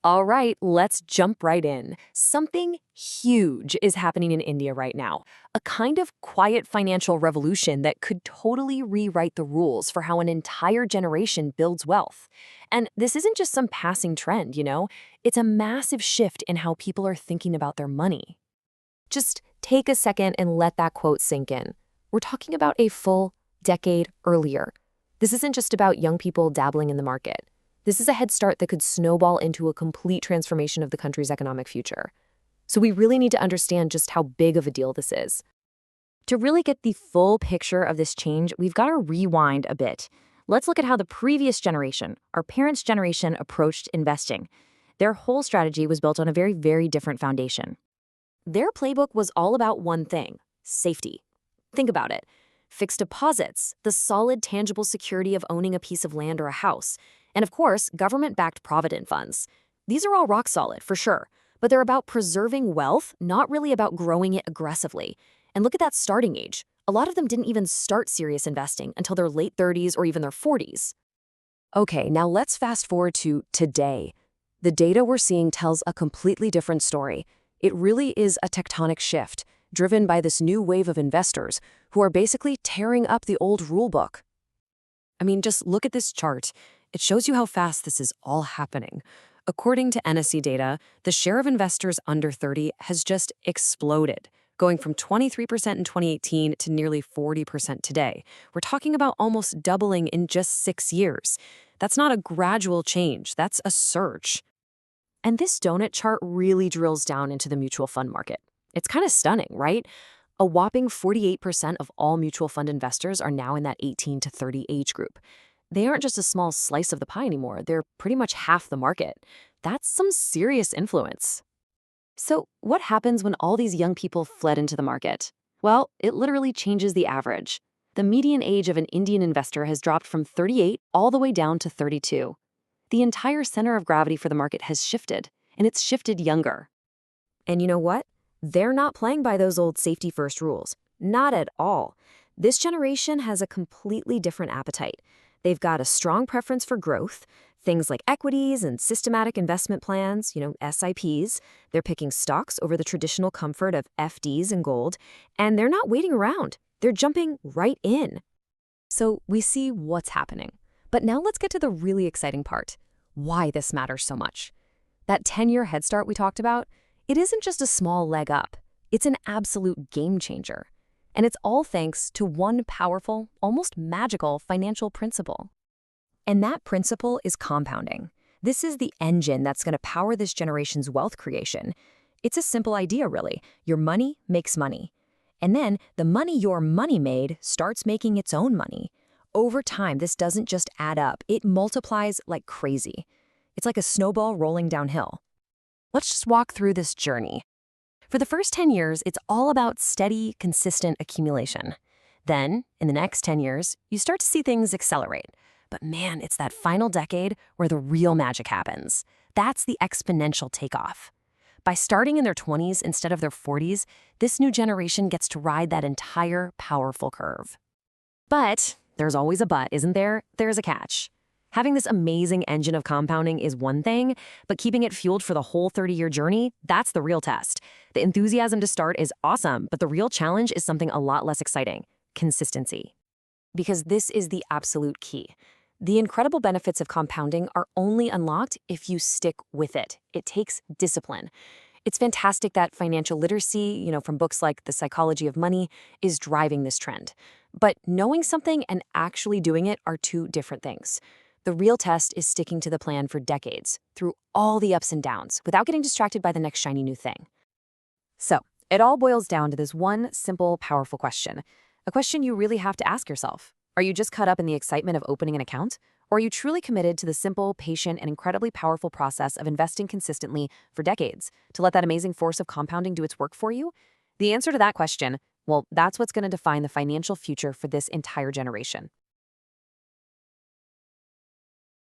All right, let's jump right in. Something huge is happening in India right now. A kind of quiet financial revolution that could totally rewrite the rules for how an entire generation builds wealth. And this isn't just some passing trend, it's a massive shift in how people are thinking about their money. Just take a second and let that quote sink in. We're talking about a full decade earlier. This isn't just about young people dabbling in the market. This is a head start that could snowball into a complete transformation of the country's economic future. So we really need to understand just how big of a deal this is. To really get the full picture of this change, we've got to rewind a bit. Let's look at how the previous generation, our parents' generation, approached investing. Their whole strategy was built on a very, very different foundation. Their playbook was all about one thing: safety. Think about it. Fixed deposits, the solid, tangible security of owning a piece of land or a house, and of course, government-backed provident funds. These are all rock solid, for sure, but they're about preserving wealth, not really about growing it aggressively. And look at that starting age. A lot of them didn't even start serious investing until their late 30s or even their 40s. Okay, now let's fast forward to today. The data we're seeing tells a completely different story. It really is a tectonic shift, driven by this new wave of investors who are basically tearing up the old rulebook. I mean, just look at this chart. It shows you how fast this is all happening. According to NSE data, the share of investors under 30 has just exploded, going from 23% in 2018 to nearly 40% today. We're talking about almost doubling in just 6 years. That's not a gradual change, that's a surge. And this donut chart really drills down into the mutual fund market. It's kind of stunning, right? A whopping 48% of all mutual fund investors are now in that 18 to 30 age group. They aren't just a small slice of the pie anymore, they're pretty much half the market. That's some serious influence. So what happens when all these young people fled into the market? Well, it literally changes the average. The median age of an Indian investor has dropped from 38 all the way down to 32. The entire center of gravity for the market has shifted, and it's shifted younger. And you know what? They're not playing by those old safety-first rules. Not at all. This generation has a completely different appetite. They've got a strong preference for growth, things like equities and systematic investment plans, SIPs. They're picking stocks over the traditional comfort of FDs and gold, and they're not waiting around. They're jumping right in. So we see what's happening. But now let's get to the really exciting part: why this matters so much. That 10-year head start we talked about, it isn't just a small leg up. It's an absolute game changer. And it's all thanks to one powerful, almost magical financial principle. And that principle is compounding. This is the engine that's going to power this generation's wealth creation. It's a simple idea, really. Your money makes money. And then the money your money made starts making its own money. Over time, this doesn't just add up. It multiplies like crazy. It's like a snowball rolling downhill. Let's just walk through this journey. For the first 10 years, it's all about steady, consistent accumulation. Then, in the next 10 years, you start to see things accelerate. But man, it's that final decade where the real magic happens. That's the exponential takeoff. By starting in their 20s instead of their 40s, this new generation gets to ride that entire powerful curve. But there's always a but, isn't there? There's a catch. Having this amazing engine of compounding is one thing, but keeping it fueled for the whole 30-year journey, that's the real test. The enthusiasm to start is awesome, but the real challenge is something a lot less exciting: consistency. Because this is the absolute key. The incredible benefits of compounding are only unlocked if you stick with it. It takes discipline. It's fantastic that financial literacy, from books like The Psychology of Money, is driving this trend. But knowing something and actually doing it are two different things. The real test is sticking to the plan for decades, through all the ups and downs, without getting distracted by the next shiny new thing. So, it all boils down to this one simple, powerful question. A question you really have to ask yourself. Are you just caught up in the excitement of opening an account? Or are you truly committed to the simple, patient, and incredibly powerful process of investing consistently for decades to let that amazing force of compounding do its work for you? The answer to that question, well, that's what's going to define the financial future for this entire generation.